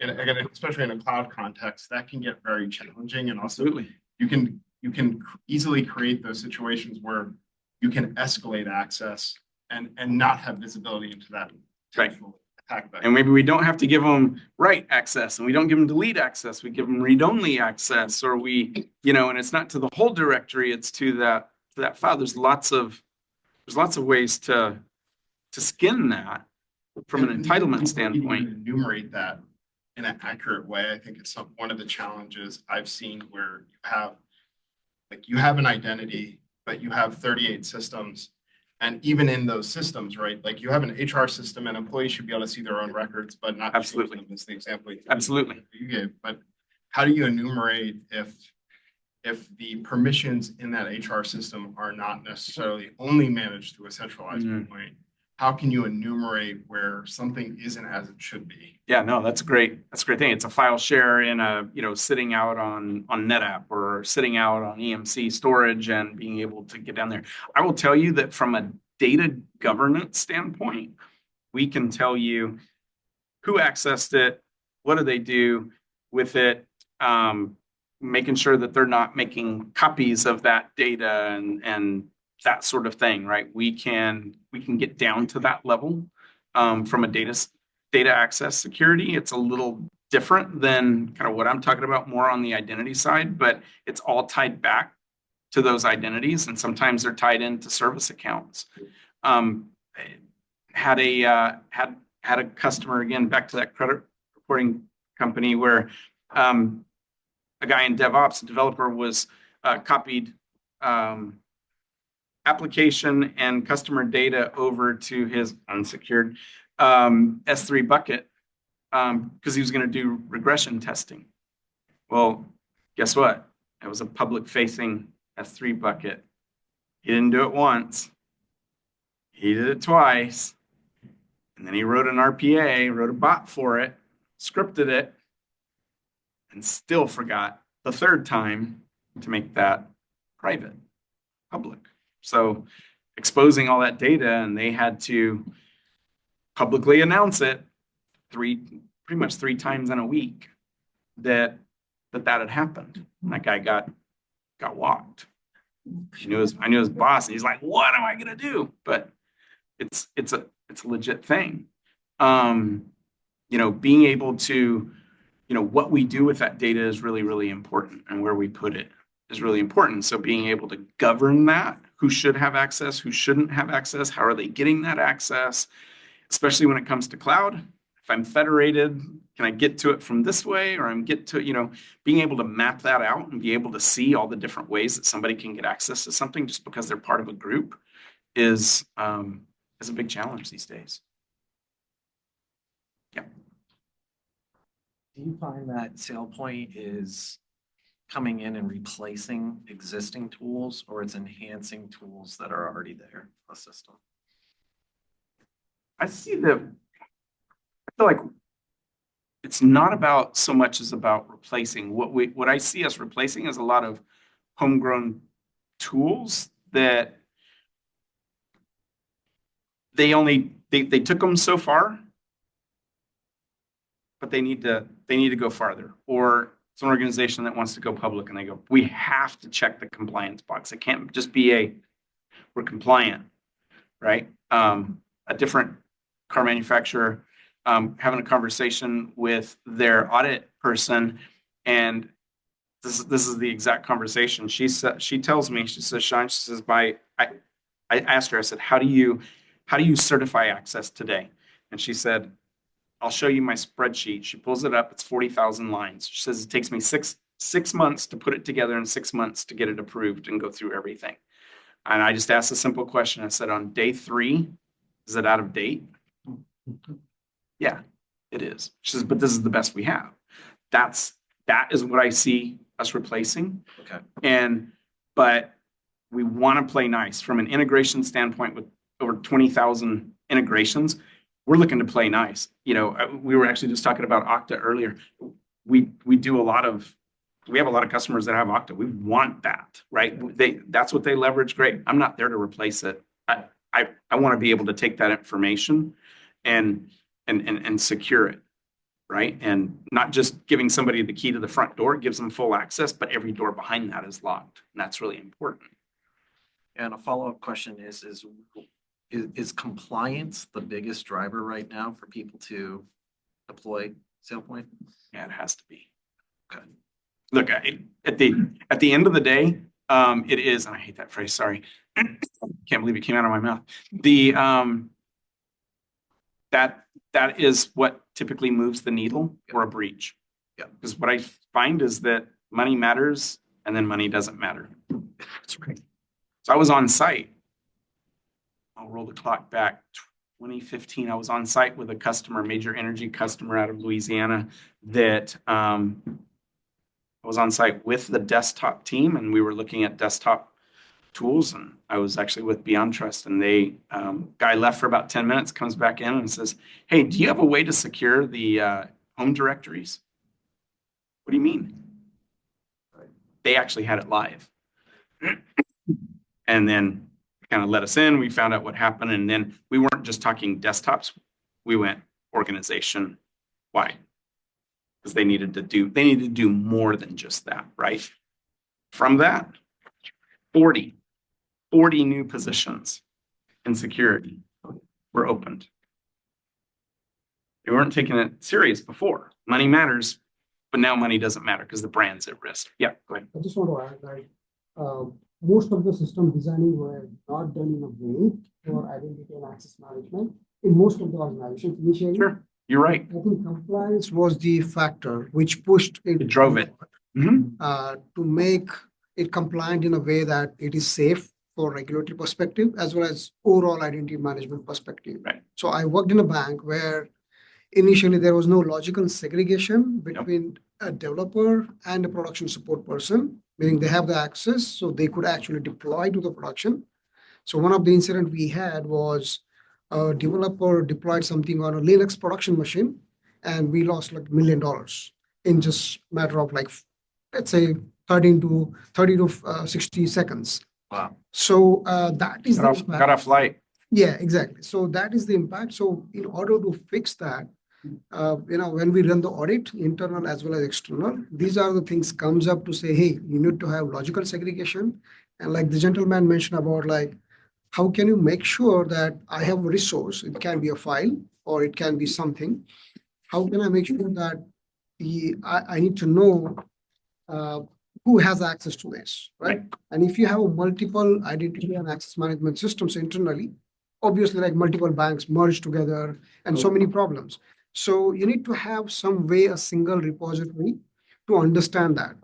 again, especially in a cloud context, that can get very challenging. And also, Absolutely. you can easily create those situations where you can escalate access and not have visibility into that potential attack vector. And maybe we don't have to give them write access, and we don't give them delete access. We give them read-only access, or we, and it's not to the whole directory, it's to that file. There's lots of ways to skin that from an entitlement standpoint. Enumerate that in an accurate way. I think it's one of the challenges I've seen where you have an identity, but you have 38 systems. And even in those systems, right? Like you have an HR system, and employees should be able to see their own records, but not Absolutely. change them. That's the example Absolutely. you gave. But how do you enumerate if the permissions in that HR system are not necessarily only managed through a centralized point? How can you enumerate where something isn't as it should be? Yeah, no, that's a great thing. It's a file share in sitting out on NetApp or sitting out on EMC storage and being able to get down there. I will tell you that from a data governance standpoint, we can tell you who accessed it, what do they do with it, making sure that they're not making copies of that data and that sort of thing, right? We can get down to that level from a data access security. It's a little different than kind of what I'm talking about more on the identity side, but it's all tied back to those identities, and sometimes they're tied into service accounts. Had a customer, again, back to that credit reporting company, where a guy in DevOps, a developer, was copied application and customer data over to his unsecured S3 bucket because he was going to do regression testing. Well, guess what? It was a public-facing S3 bucket. He didn't do it once. He did it twice. And then he wrote an RPA, wrote a bot for it, scripted it, and still forgot the third time to make that private, public. So exposing all that data, and they had to publicly announce it pretty much three times in a week. that had happened. That guy got walked. I knew his boss, and he's like, "What am I gonna do?" But it's a legit thing. Being able to, what we do with that data is really, really important, and where we put it is really important. So being able to govern that, who should have access, who shouldn't have access, how are they getting that access, especially when it comes to cloud. If I'm federated, can I get to it from this way, or I'm get to, being able to map that out and be able to see all the different ways that somebody can get access to something just because they're part of a group is a big challenge these days. Yeah. Do you find that SailPoint is coming in and replacing existing tools, or it's enhancing tools that are already there in the system? I feel like it's not about so much as about replacing. What I see us replacing is a lot of homegrown tools that they took them so far, but they need to go farther. Or it's an organization that wants to go public and they go, we have to check the compliance box. It can't just be we're compliant, right? A different car manufacturer having a conversation with their audit person, and this is the exact conversation. She tells me, she says, Sean, she says, I asked her, I said, how do you certify access today? And she said, I'll show you my spreadsheet. She pulls it up. It's 40,000 lines. She says, it takes me six months to put it together and 6 months to get it approved and go through everything. And I just asked a simple question. I said, on day 3, is it out of date? Yeah, it is. She says, but this is the best we have. That is what I see us replacing. Okay. But we want to play nice from an integration standpoint with over 20,000 integrations. We're looking to play nice. We were actually just talking about Okta earlier. We have a lot of customers that have Okta. We want that, right? That's what they leverage. Great. I'm not there to replace it. I want to be able to take that information and secure it, right? And not just giving somebody the key to the front door, it gives them full access, but every door behind that is locked. And that's really important. And a follow-up question is compliance the biggest driver right now for people to deploy SailPoint? Yeah, it has to be. Okay. Look, at the end of the day, it is, and I hate that phrase, sorry. Can't believe it came out of my mouth. That is what typically moves the needle for a breach. Yeah. Because what I find is that money matters and then money doesn't matter. That's right. So I was on site. I'll roll the clock back. 2015, I was on site with a customer, major energy customer out of Louisiana, that I was on site with the desktop team, and we were looking at desktop tools, and I was actually with Beyond Trust, and guy left for about 10 minutes, comes back in and says, hey, do you have a way to secure the home directories? What do you mean? They actually had it live. And then kind of let us in, we found out what happened, and then we weren't just talking desktops, we went organization wide. Because they needed to do more than just that, right? From that, 40 new positions in security were opened. They weren't taking it serious before. Money matters, but now money doesn't matter because the brand's at risk. Yeah, go ahead. I just want to add that most of the system designing were not done in a way for identity and access management in most of the organizations initially. Sure, you're right. I think compliance was the factor which pushed it. It drove it. Mm-hmm. To make it compliant in a way that it is safe for regulatory perspective as well as overall identity management perspective. Right. So I worked in a bank where initially there was no logical segregation between a developer and a production support person, meaning they have the access so they could actually deploy to the production. So one of the incidents we had was a developer deployed something on a Linux production machine, and we lost like $1 million in just matter of like, let's say 30 to 60 seconds. Wow. So that is got off light. Yeah, exactly. So that is the impact. So in order to fix that, when we run the audit, internal as well as external, these are the things comes up to say, hey, you need to have logical segregation. And like the gentleman mentioned about like, how can you make sure that I have a resource? It can be a file or it can be something. How can I make sure that I need to know uh, who has access to this, right? And if you have a multiple identity and access management systems internally, obviously like multiple banks merge together and so many problems. So you need to have some way, a single repository to understand that.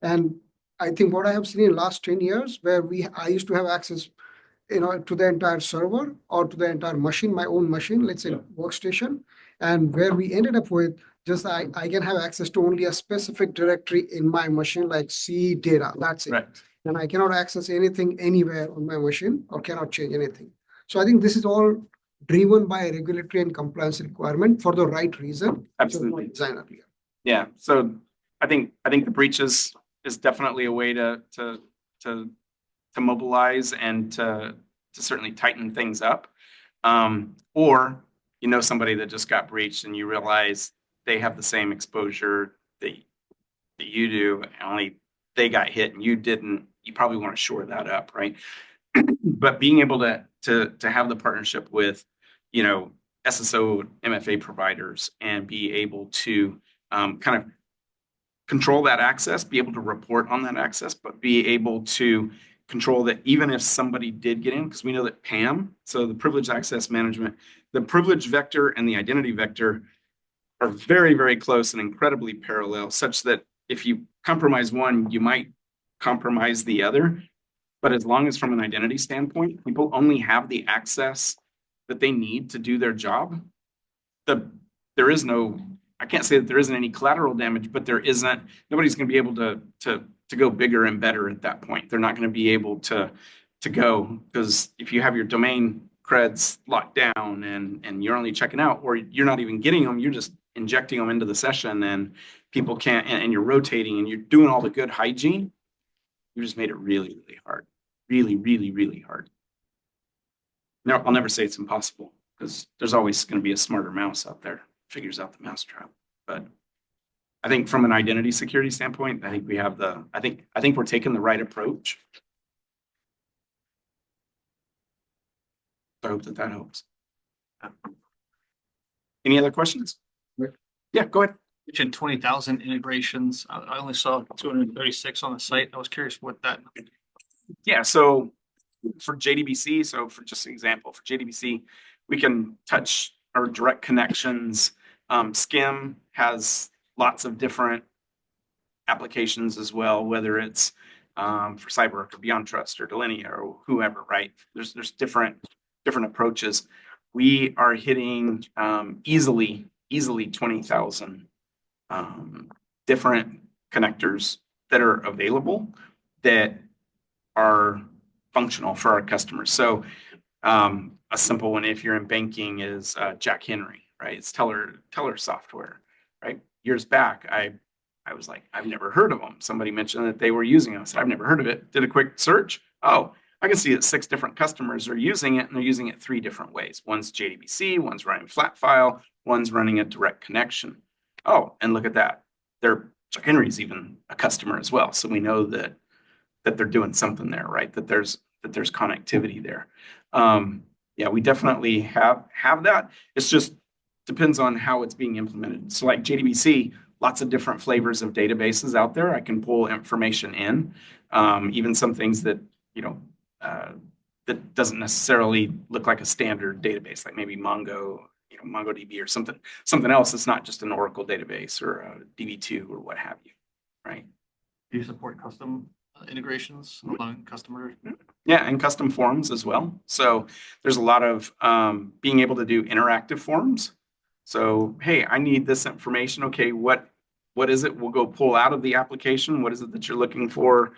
And I think what I have seen in last 10 years where I used to have access to the entire server or to the entire machine, my own machine, let's say workstation, and where we ended up with just I can have access to only a specific directory in my machine, like C data. That's it. Right. And I cannot access anything anywhere on my machine or cannot change anything. So I think this is all driven by a regulatory and compliance requirement for the right reason. Absolutely. Design earlier. Yeah. So I think the breaches is definitely a way to mobilize and to certainly tighten things up. Or somebody that just got breached and you realize they have the same exposure that you do, only they got hit and you didn't. You probably want to shore that up, right? But being able to have the partnership with, SSO MFA providers and be able to kind of control that access, be able to report on that access, but be able to control that even if somebody did get in, because we know that PAM, so the privileged access management, the privilege vector and the identity vector are very, very close and incredibly parallel, such that if you compromise one, you might compromise the other. But as long as from an identity standpoint, people only have the access that they need to do their job, there is no, I can't say that there isn't any collateral damage, but nobody's going to be able to go bigger and better at that point. They're not going to be able to go, because if you have your domain creds locked down and you're only checking out, or you're not even getting them, you're just injecting them into the session and people can't, and you're rotating and you're doing all the good hygiene, you just made it really, really hard. Really, really, really hard. No, I'll never say it's impossible, because there's always going to be a smarter mouse out there figures out the mousetrap. But I think from an identity security standpoint, I think we have I think we're taking the right approach. I hope that helps. Any other questions? Yeah, go ahead. You mentioned 20,000 integrations. I only saw 236 on the site. I was curious what that. Yeah, so for JDBC, so for just an example, for JDBC, we can touch our direct connections. SCIM has lots of different applications as well, whether it's for CyberArk or Beyond Trust or Delinea or whoever, right? There's different approaches. We are hitting easily 20,000 different connectors that are available that are functional for our customers. So a simple one, if you're in banking, is Jack Henry, right? It's teller software, right? Years back, I was like, I've never heard of them. Somebody mentioned that they were using it. I said, I've never heard of it. Did a quick search. Oh, I can see that 6 different customers are using it, and they're using it 3 different ways. One's JDBC, one's running flat file, one's running a direct connection. Oh, and look at that. Jack Henry's even a customer as well. So we know that they're doing something there, right? That there's connectivity there. Yeah, we definitely have that. It's just depends on how it's being implemented. So like JDBC, lots of different flavors of databases out there. I can pull information in, even some things that, that doesn't necessarily look like a standard database, like maybe MongoDB or something else that's not just an Oracle database or a DB2 or what have you, right? Do you support custom integrations allowing customers? Yeah, and custom forms as well. So there's a lot of being able to do interactive forms. So, hey, I need this information. Okay, what is it? We'll go pull out of the application. What is it that you're looking for?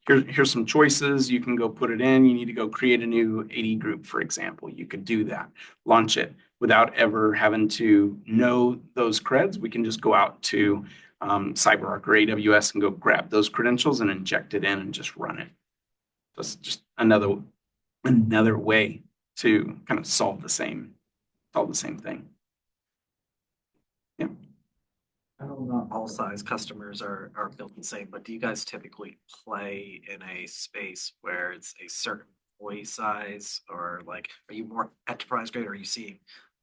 Here's some choices. You can go put it in. You need to go create a new AD group, for example. You could do that, launch it without ever having to know those creds. We can just go out to CyberArk or AWS and go grab those credentials and inject it in and just run it. That's just another way to kind of solve the same thing. I don't know all size customers are built the same, but do you guys typically play in a space where it's a certain employee size? Or like, are you more enterprise grade, or are you seeing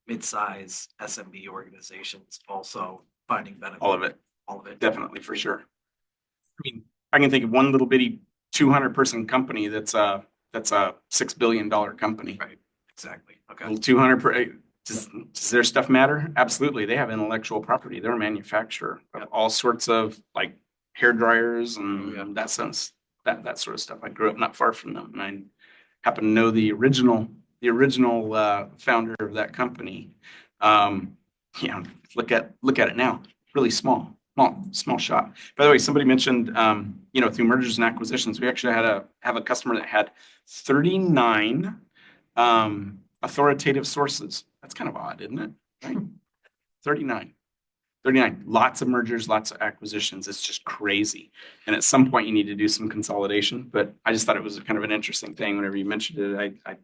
mid-size SMB organizations also finding benefit? All of it, All of it? definitely, for sure. I mean, I can think of one little bitty 200-person company that's a $6 billion company. Right, exactly, okay. Little 200 per, does their stuff matter? Absolutely. They have intellectual property. They're a manufacturer of all sorts of like hair dryers and that sense, that sort of stuff. I grew up not far from them, and I happen to know the original founder of that company. Look at it now. Really small shop. By the way, somebody mentioned, through mergers and acquisitions, we actually have a customer that had 39 authoritative sources. That's kind of odd, isn't it? Right? 39. Lots of mergers, lots of acquisitions. It's just crazy. And at some point, you need to do some consolidation. But I just thought it was kind of an interesting thing. Whenever you mentioned it, that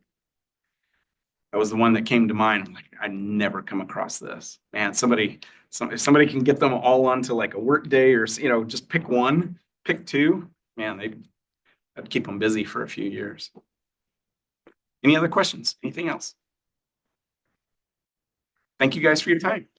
was the one that came to mind. I'm like, I'd never come across this. Man, if somebody can get them all onto like a work day, or just pick one, pick two. Man, that'd keep them busy for a few years. Any other questions? Anything else? Thank you guys for your time.